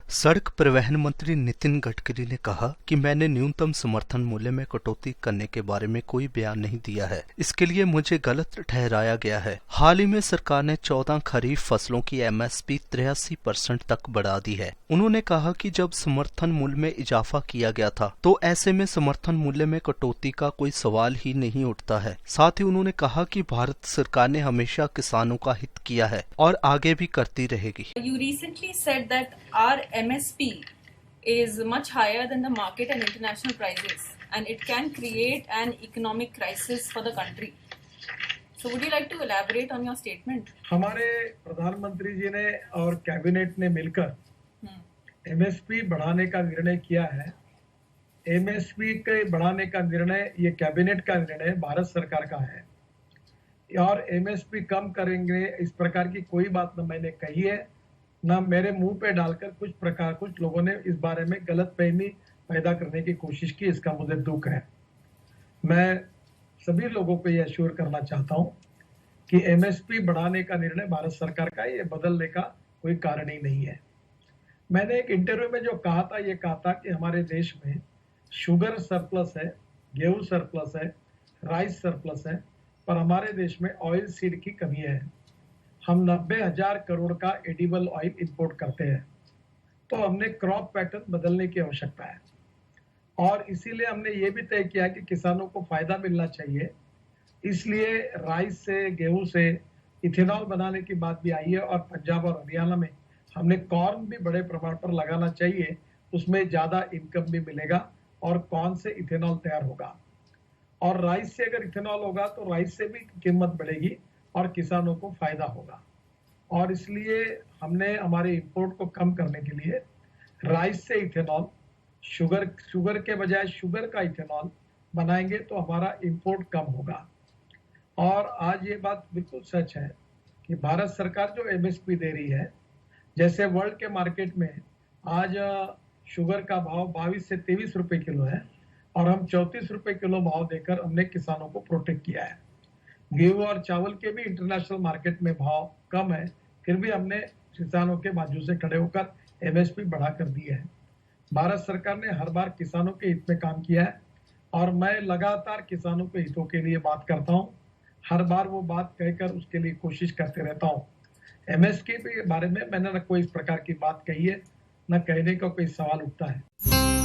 सड़क परिवहन मंत्री नितिन गडकरी ने कहा कि मैंने न्यूनतम समर्थन मूल्य में कटौती करने के बारे में कोई बयान नहीं दिया है। इसके लिए मुझे गलत ठहराया गया है। हाल ही में सरकार ने 14 खरीफ फसलों की एमएसपी 83% तक बढ़ा दी है। उन्होंने कहा कि जब समर्थन मूल्य में इजाफा किया गया था तो ऐसे में समर्थन मूल्य में कटौती का कोई सवाल ही नहीं उठता है। साथ ही उन्होंने कहा कि भारत सरकार ने हमेशा किसानों का हित किया है और आगे भी करती रहेगी। You recently said that our MSP is much higher than the market and international prices, and it can create an economic crisis for the country. So would you like to elaborate on your statement? हमारे प्रधानमंत्री जी ने और cabinet ने मिलकर MSP बढ़ाने का निर्णय किया है। एमएसपी के बढ़ाने का निर्णय ये कैबिनेट का निर्णय भारत सरकार का है और एमएसपी कम करेंगे इस प्रकार की कोई बात न मैंने कही है, न मेरे मुंह पे डालकर कुछ लोगों ने इस बारे में गलतफहमी पैदा करने की कोशिश की। इसका मुझे दुख है। मैं सभी लोगों को यह अश्योर करना चाहता हूं कि एमएसपी बढ़ाने का निर्णय भारत सरकार का, ये बदलने का कोई कारण ही नहीं है। मैंने एक इंटरव्यू में जो कहा था, ये कहा था कि हमारे देश में शुगर सरप्लस है, गेहूं सरप्लस है, राइस सरप्लस है, पर हमारे देश में ऑयल सीड की कमी है। हम 90,000 करोड़ का एडिबल ऑयल इंपोर्ट करते हैं, तो हमने क्रॉप पैटर्न बदलने की आवश्यकता है और इसीलिए हमने ये भी तय किया कि किसानों को फायदा मिलना चाहिए। इसलिए राइस से, गेहूं से इथेनॉल बनाने की बात भी आई है और पंजाब और हरियाणा में हमने कॉर्न भी बड़े प्रमाण पर लगाना चाहिए, उसमें ज्यादा इनकम भी मिलेगा और कॉर्न से इथेनॉल तैयार होगा और राइस से अगर इथेनॉल होगा तो राइस से भी कीमत बढ़ेगी और किसानों को फायदा होगा। और इसलिए हमने हमारे इंपोर्ट को कम करने के लिए राइस से इथेनॉल, शुगर के बजाय शुगर का इथेनॉल बनाएंगे तो हमारा इंपोर्ट कम होगा। और आज ये बात बिल्कुल सच है कि भारत सरकार जो एमएसपी दे रही है, जैसे वर्ल्ड के मार्केट में आज शुगर का भाव 22 से 23 रुपए किलो है और हम 34 रुपए किलो भाव देकर हमने किसानों को प्रोटेक्ट किया है। गेहूं और चावल के भी इंटरनेशनल मार्केट में भाव कम है, फिर भी हमने किसानों के बाजू से खड़े होकर एमएसपी बढ़ा कर दी है। भारत सरकार ने हर बार किसानों के हित में काम किया है और मैं लगातार किसानों के हितों के लिए बात करता हूं। हर बार वो बात कहकर उसके लिए कोशिश करते रहता हूं। एमएसपी के बारे में मैंने न कोई इस प्रकार की बात कही है, न कहने का कोई सवाल उठता है।